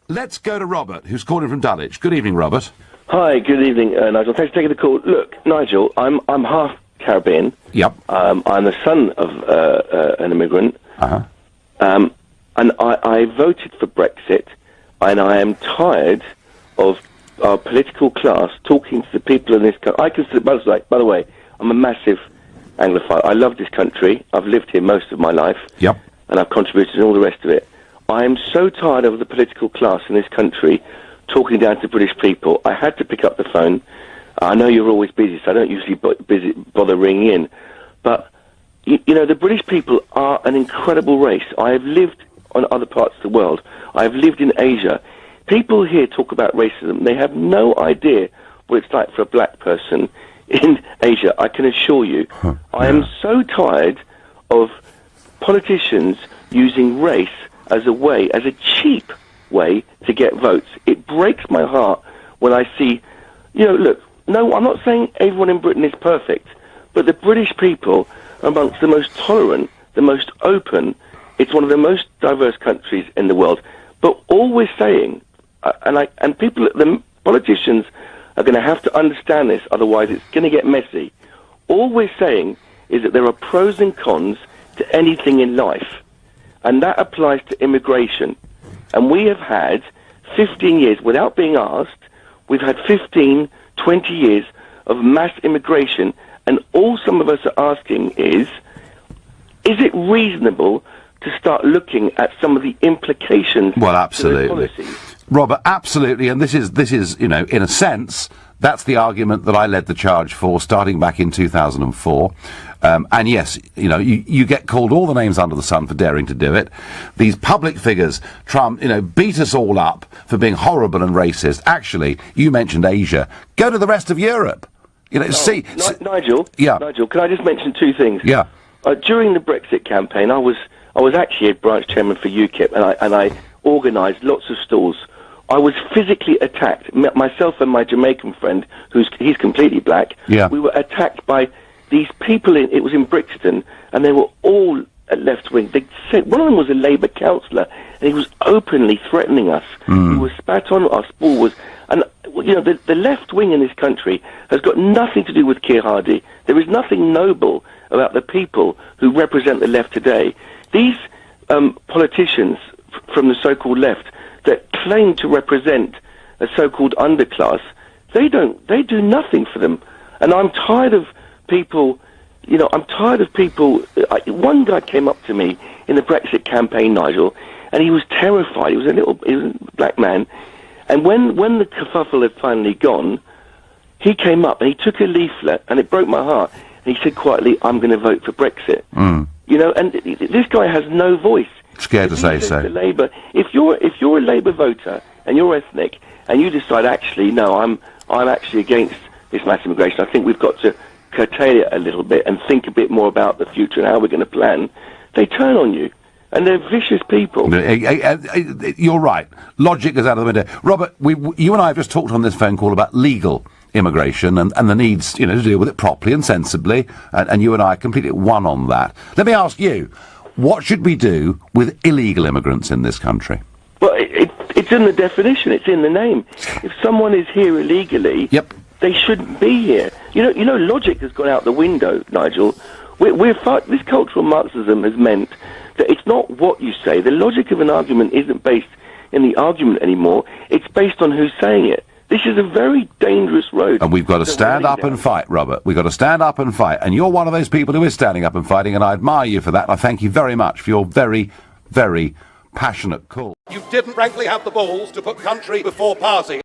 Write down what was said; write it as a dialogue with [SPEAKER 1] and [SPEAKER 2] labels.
[SPEAKER 1] let's go to Robert, who's calling from Dulwich. Good evening, Robert.
[SPEAKER 2] Hi, good evening, Nigel. Thanks for taking the call. Look, Nigel, I'm half Caribbean.
[SPEAKER 1] Yep.
[SPEAKER 2] I'm the son of an immigrant.
[SPEAKER 1] Uh-huh.
[SPEAKER 2] And I voted for Brexit, and I am tired of our political class talking to the people in this country. I consider, by the way, I'm a massive Anglophile. I love this country. I've lived here most of my life.
[SPEAKER 1] Yep.
[SPEAKER 2] And I've contributed and all the rest of it. I am so tired of the political class in this country talking down to British people. I had to pick up the phone. I know you're always busy, so I don't usually bother ringing in. But, you know, the British people are an incredible race. I have lived on other parts of the world. I have lived in Asia. People here talk about racism. They have no idea what it's like for a black person in Asia, I can assure you. I am so tired of politicians using race as a cheap way to get votes. It breaks my heart when I see, you know, look, no, I'm not saying everyone in Britain is perfect, but the British people are amongst the most tolerant, the most open. It's one of the most diverse countries in the world. But all we're saying, the politicians are going to have to understand this, otherwise it's going to get messy. All we're saying is that there are pros and cons to anything in life, and that applies to immigration. And we have had 15 years, without being asked, we've had 15, 20 years of mass immigration, and all some of us are asking is it reasonable to start looking at some of the implications?
[SPEAKER 1] Well, absolutely.
[SPEAKER 2] To the policies?
[SPEAKER 1] Robert, absolutely, and this is, you know, in a sense, that's the argument that I led the charge for starting back in 2004. And yes, you know, you get called all the names under the sun for daring to do it. These public figures, Trump, you know, beat us all up for being horrible and racist. Actually, you mentioned Asia. Go to the rest of Europe. You know,
[SPEAKER 2] Nigel.
[SPEAKER 1] Yeah.
[SPEAKER 2] Nigel, can I just mention two things?
[SPEAKER 1] Yeah.
[SPEAKER 2] During the Brexit campaign, I was actually a branch chairman for UKIP, and I organised lots of stalls. I was physically attacked. Myself and my Jamaican friend, he's completely black.
[SPEAKER 1] Yeah.
[SPEAKER 2] We were attacked by these people. It was in Brixton, and they were all at left wing. They said one of them was a Labour councillor, and he was openly threatening us. He was spat on. Our school was, and you know, the left wing in this country has got nothing to do with Keir Hardie. There is nothing noble about the people who represent the left today. These politicians from the so-called left that claim to represent a so-called underclass, they do nothing for them. And I'm tired of people, you know, one guy came up to me in the Brexit campaign, Nigel, and he was terrified. He was a black man. And when the kerfuffle had finally gone, he came up and he took a leaflet, and it broke my heart. And he said quietly, "I'm going to vote for Brexit." You know, and this guy has no voice.
[SPEAKER 1] Scared to say so.
[SPEAKER 2] Labour, if you're a Labour voter and you're ethnic and you decide, actually, no, I'm actually against this mass immigration, I think we've got to curtail it a little bit and think a bit more about the future and how we're going to plan, they turn on you. And they're vicious people.
[SPEAKER 1] You're right. Logic is out of the window. Robert, you and I have just talked on this phone call about legal immigration and the needs, you know, to deal with it properly and sensibly, and you and I are completely at one on that. Let me ask you, what should we do with illegal immigrants in this country?
[SPEAKER 2] Well, it's in the definition. It's in the name. If someone is here illegally, they shouldn't be here. You know, logic has gone out the window, Nigel. This cultural Marxism has meant that it's not what you say. The logic of an argument isn't based in the argument anymore. It's based on who's saying it. This is a very dangerous road.
[SPEAKER 1] And we've got to stand up and fight, Robert. We've got to stand up and fight. And you're one of those people who is standing up and fighting, and I admire you for that. And I thank you very much for your very, very passionate call.
[SPEAKER 3] You didn't frankly have the balls to put country before party.